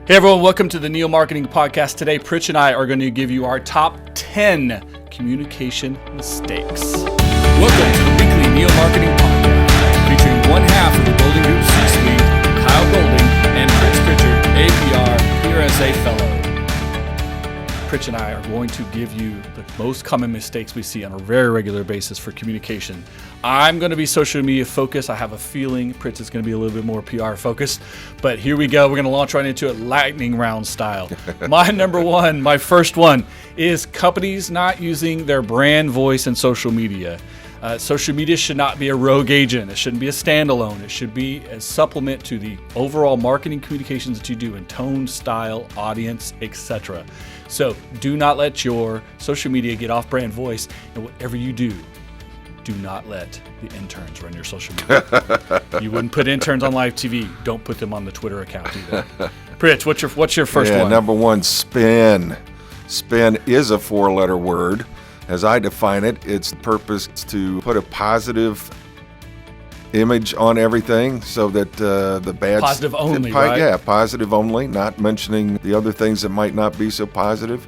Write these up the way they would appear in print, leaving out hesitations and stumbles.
Hey everyone, welcome to the Neo Marketing Podcast. Today, Pritch and I are going to give you our top 10 communication mistakes. Welcome to the weekly Neo Marketing Podcast, featuring one half of the Golding Group C-Suite, Kyle Golding and Pritch Pritchard, APR, PRSA Fellow. Pritch and I are going to give you the most common mistakes we see on a very regular basis for communication. I'm going to be social media focused. I have a feeling Pritch is going to be a little bit more PR focused, but here we go. We're going to launch right into it lightning round style. My first one is companies not using their brand voice in social media. Social media should not be a rogue agent. It shouldn't be a standalone. It should be a supplement to the overall marketing communications that you do in tone, style, audience, etc. So do not let your social media get off brand voice, and whatever you do not let the interns run your social media. You wouldn't put interns on live TV. Don't put them on the Twitter account either. Pritch, what's your first one? Number one, spin. Spin is a four-letter word. As I define it, its purpose is to put a positive image on everything so that the bad... Positive only, right? Yeah, positive only, not mentioning the other things that might not be so positive.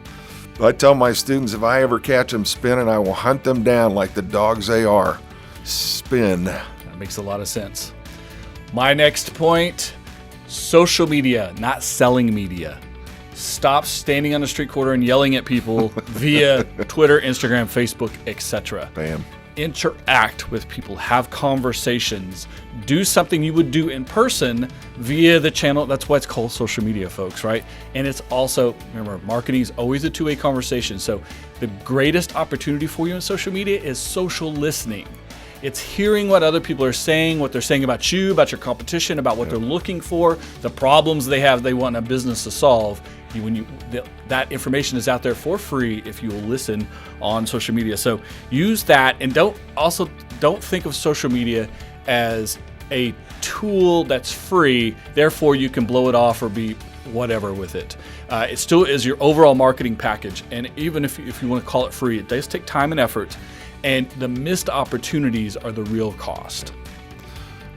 I tell my students, if I ever catch them spinning, I will hunt them down like the dogs they are. Spin. That makes a lot of sense. My next point, social media, not selling media. Stop standing on the street corner and yelling at people via Twitter, Instagram, Facebook, etc. Bam. Interact with people, have conversations, do something you would do in person via the channel. That's why it's called social media, folks, right? And it's also, remember, marketing is always a two-way conversation. So the greatest opportunity for you in social media is social listening. It's hearing what other people are saying, what they're saying about you, about your competition, about what they're looking for, the problems they have, they want a business to solve. That information is out there for free if you will listen on social media. So use that, and don't think of social media as a tool that's free, therefore you can blow it off or be whatever with it. It still is your overall marketing package, and even if you want to call it free, it does take time and effort, and the missed opportunities are the real cost.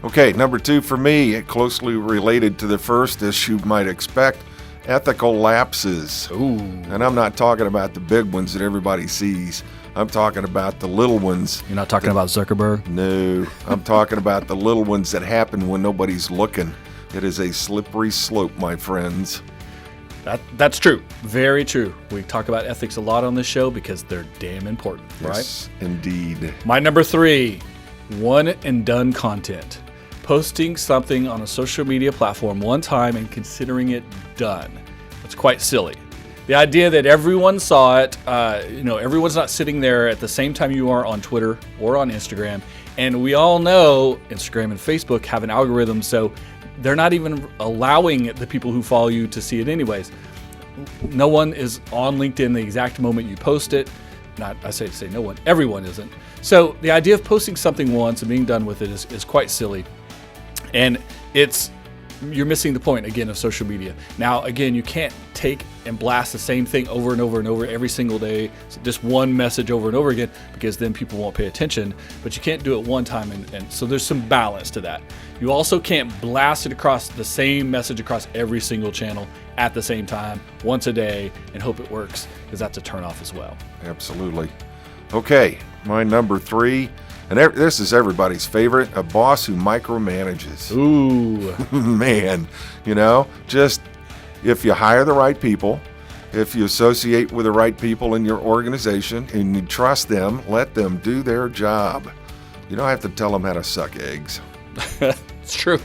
Okay, number two for me, closely related to the first, as you might expect, ethical lapses. Ooh. And I'm not talking about the big ones that everybody sees. I'm talking about the little ones. You're not talking about Zuckerberg? No, I'm talking about the little ones that happen when nobody's looking. It is a slippery slope, my friends. That's true. Very true. We talk about ethics a lot on this show because they're damn important, right? Yes, indeed. My number three, one and done content. Posting something on a social media platform one time and considering it done. It's quite silly. The idea that everyone saw it, everyone's not sitting there at the same time you are on Twitter or on Instagram. And we all know Instagram and Facebook have an algorithm, so they're not even allowing the people who follow you to see it anyways. No one is on LinkedIn the exact moment you post it. I say no one, everyone isn't. So the idea of posting something once and being done with it is quite silly. And you're missing the point, again, of social media. Now, again, you can't take and blast the same thing over and over and over every single day, just one message over and over again, because then people won't pay attention. But you can't do it one time, and so there's some balance to that. You also can't blast it across the same message across every single channel at the same time, once a day, and hope it works, because that's a turnoff as well. Absolutely. Okay, my number three. And this is everybody's favorite, a boss who micromanages. Ooh. Man, just if you hire the right people, if you associate with the right people in your organization and you trust them, let them do their job. You don't have to tell them how to suck eggs. It's true.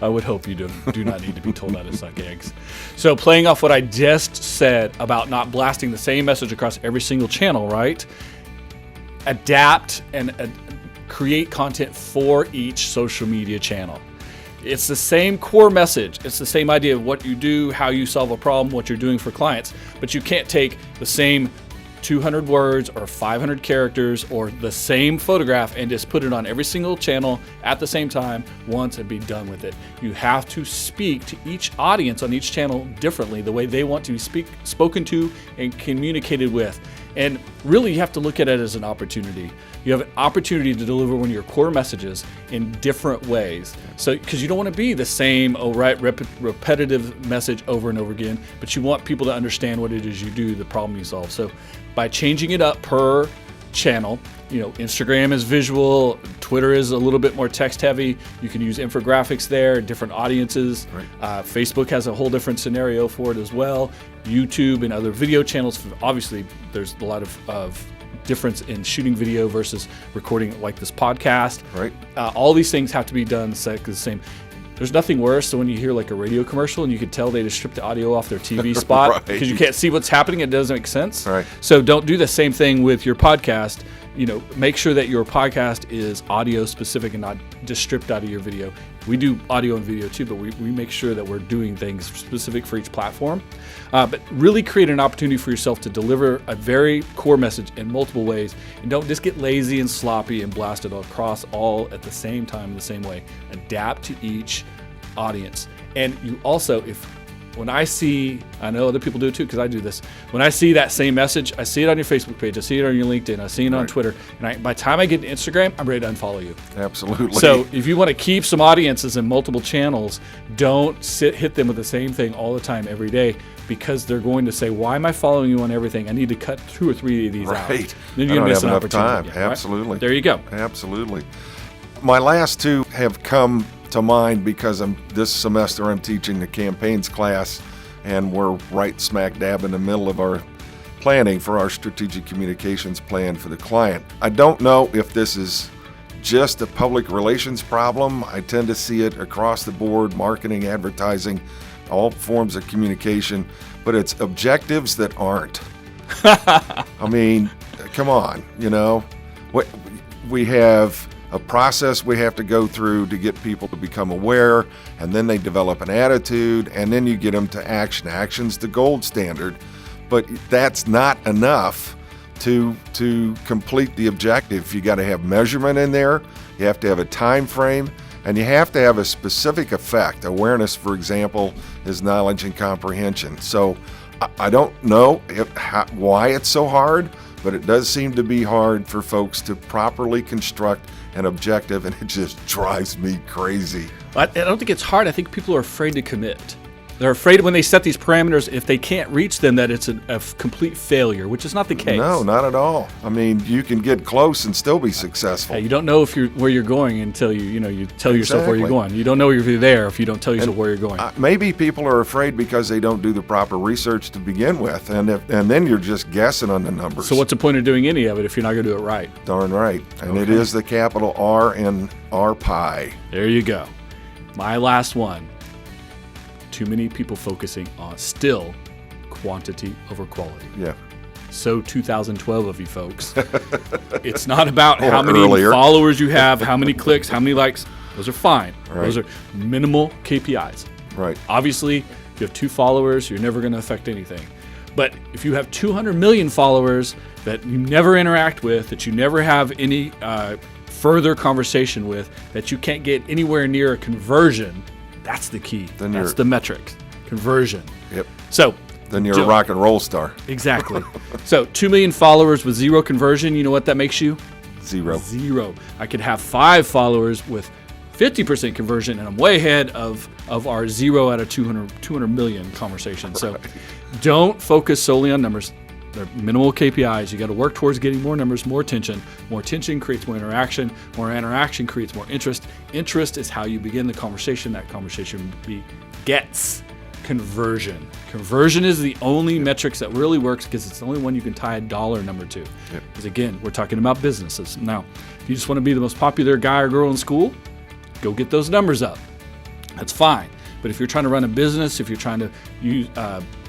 I would hope you do not need to be told how to suck eggs. So playing off what I just said about not blasting the same message across every single channel, right? Adapt and create content for each social media channel. It's the same core message. It's the same idea of what you do, how you solve a problem, what you're doing for clients. But you can't take the same 200 words or 500 characters or the same photograph and just put it on every single channel at the same time once and be done with it. You have to speak to each audience on each channel differently, the way they want to be spoken to and communicated with. And really, you have to look at it as an opportunity. You have an opportunity to deliver one of your core messages in different ways. So, because you don't want to be the same, repetitive message over and over again, but you want people to understand what it is you do, the problem you solve. So, by changing it up per channel, Instagram is visual, Twitter is a little bit more text heavy. You can use infographics there, different audiences. Right. Facebook has a whole different scenario for it as well. YouTube and other video channels, obviously there's a lot of difference in shooting video versus recording like this podcast. Right. All these things have to be done the same. There's nothing worse than when you hear like a radio commercial and you can tell they just stripped the audio off their TV spot because you can't see what's happening. It doesn't make sense. Right. So don't do the same thing with your podcast. Make sure that your podcast is audio specific and not just stripped out of your video. We do audio and video too, but we make sure that we're doing things specific for each platform. But really create an opportunity for yourself to deliver a very core message in multiple ways. And don't just get lazy and sloppy and blast it across all at the same time, the same way. Adapt to each audience. And you also, when I know other people do it too, because I do this. When I see that same message, I see it on your Facebook page, I see it on your LinkedIn, I see it on Twitter, and by the time I get to Instagram, I'm ready to unfollow you. Absolutely. So if you want to keep some audiences in multiple channels, don't hit them with the same thing all the time every day, because they're going to say, why am I following you on everything? I need to cut 2 or 3 of these out. Right. Then you're going to miss an opportunity. Time. Right? Absolutely. There you go. Absolutely. My last 2 have come to mind because this semester I'm teaching the campaigns class, and we're right smack dab in the middle of our planning for our strategic communications plan for the client. I don't know if this is just a public relations problem. I tend to see it across the board, marketing, advertising, all forms of communication, but it's objectives that aren't. I mean, come on, we have a process we have to go through to get people to become aware, and then they develop an attitude, and then you get them to action. Action's the gold standard, but that's not enough to complete the objective. You got to have measurement in there, you have to have a time frame, and you have to have a specific effect. Awareness, for example, is knowledge and comprehension. So I don't know why it's so hard, but it does seem to be hard for folks to properly construct an objective, and it just drives me crazy. I don't think it's hard. I think people are afraid to commit. They're afraid when they set these parameters, if they can't reach them, that it's a complete failure, which is not the case. No, not at all. I mean, you can get close and still be successful. You don't know where you're going until you tell yourself where you're going. You don't know if you're there if you don't tell yourself where you're going. Maybe people are afraid because they don't do the proper research to begin with, and then you're just guessing on the numbers. So what's the point of doing any of it if you're not going to do it right? Darn right. And It is the capital R in RPI. There you go. My last one. Too many people focusing on still quantity over quality. Yeah. So 2012 of you folks. It's not about how many followers you have, how many clicks, how many likes. Those are fine. Right. Those are minimal KPIs. Right. Obviously, if you have 2 followers, you're never going to affect anything. But if you have 200 million followers that you never interact with, that you never have any further conversation with, that you can't get anywhere near a conversion, that's the key. That's the metric. Conversion. Yep. So then you're a rock and roll star. Exactly. So 2 million followers with 0 conversion, you know what that makes you? 0. I could have 5 followers with 50% conversion, and I'm way ahead of our 0 out of 200 million conversation. So don't focus solely on numbers. They're minimal KPIs. You got to work towards getting more numbers, more attention. More attention creates more interaction. More interaction creates more interest. Interest is how you begin the conversation. That conversation begets conversion. Conversion is the only metrics that really works, because it's the only one you can tie a dollar number to. Because again, we're talking about businesses. Now, if you just want to be the most popular guy or girl in school, go get those numbers up. That's fine. But if you're trying to run a business, if you're trying to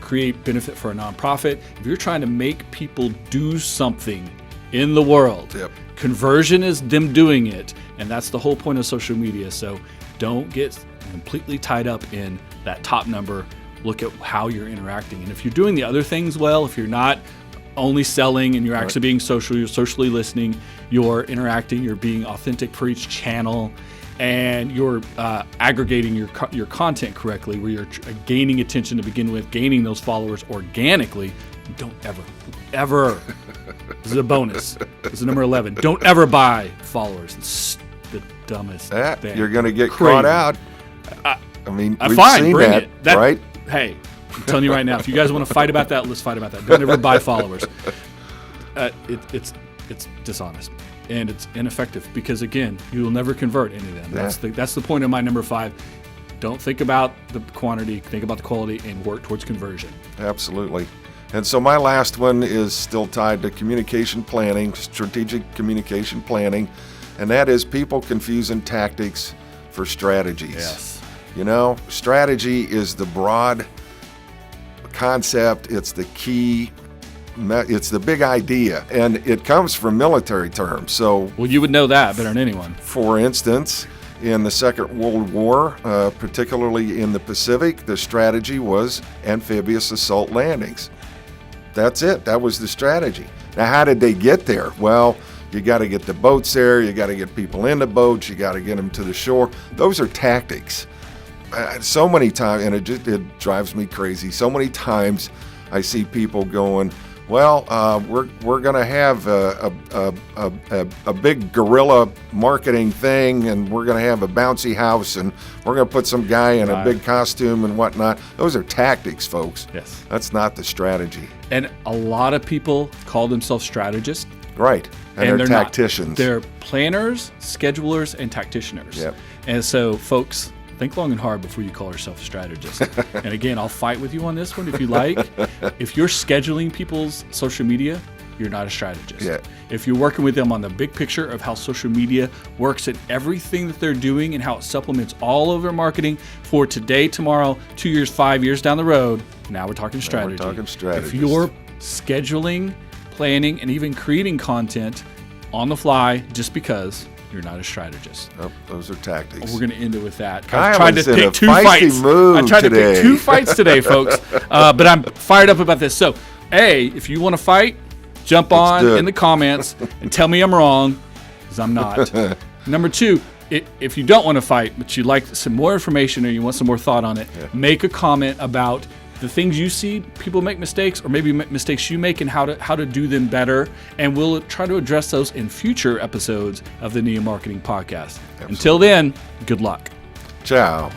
create benefit for a nonprofit, if you're trying to make people do something in the world, conversion is them doing it. And that's the whole point of social media. So don't get completely tied up in that top number. Look at how you're interacting. And if you're doing the other things well, if you're not only selling and you're actually being social, you're socially listening, you're interacting, you're being authentic for each channel, and you're aggregating your content correctly, where you're gaining attention to begin with, gaining those followers organically, don't ever, this is a bonus. This is number 11. Don't ever buy followers. It's the dumbest thing. You're going to get caught out. I mean, we've seen bring that, it. right? Hey, I'm telling you right now, if you guys want to fight about that, let's fight about that. Don't ever buy followers. It's dishonest. And it's ineffective because, again, you will never convert any of them. That's the point of my number 5. Don't think about the quantity, think about the quality, and work towards conversion. Absolutely. And so my last one is still tied to communication planning, strategic communication planning, and that is people confusing tactics for strategies. Yes. You know, strategy is the broad concept, it's the key, it's the big idea, and it comes from military terms. So, well, you would know that better than anyone. For instance, in the Second World War, particularly in the Pacific, the strategy was amphibious assault landings. That's it. That was the strategy. Now, how did they get there? Well, you got to get the boats there. You got to get people in the boats. You got to get them to the shore. Those are tactics. So many times, and it drives me crazy. So many times I see people going, well, we're going to have a big guerrilla marketing thing, and we're going to have a bouncy house, and we're going to put some guy in a big costume and whatnot. Those are tactics, folks. Yes. That's not the strategy. And a lot of people call themselves strategists. Right. And they're tacticians. Not. They're planners, schedulers, and tacticianers. Yep. And so, folks, think long and hard before you call yourself a strategist. And again, I'll fight with you on this one if you like. If you're scheduling people's social media, you're not a strategist. Yeah. If you're working with them on the big picture of how social media works at everything that they're doing and how it supplements all of their marketing for today, tomorrow, 2 years, 5 years down the road, now we're talking strategy. We're talking strategist. If you're scheduling, planning, and even creating content on the fly just because, you're not a strategist. Oh, those are tactics. We're going to end it with that. Kyle I tried to pick two fights. I tried to pick 2 fights today, folks. But I'm fired up about this. So, A, if you want to fight, jump on in the comments and tell me I'm wrong, because I'm not. Number 2, if you don't want to fight, but you'd like some more information or you want some more thought on it, make a comment about the things you see people make mistakes, or maybe mistakes you make, and how to do them better. And we'll try to address those in future episodes of the Neo Marketing Podcast. Absolutely. Until then, good luck. Ciao.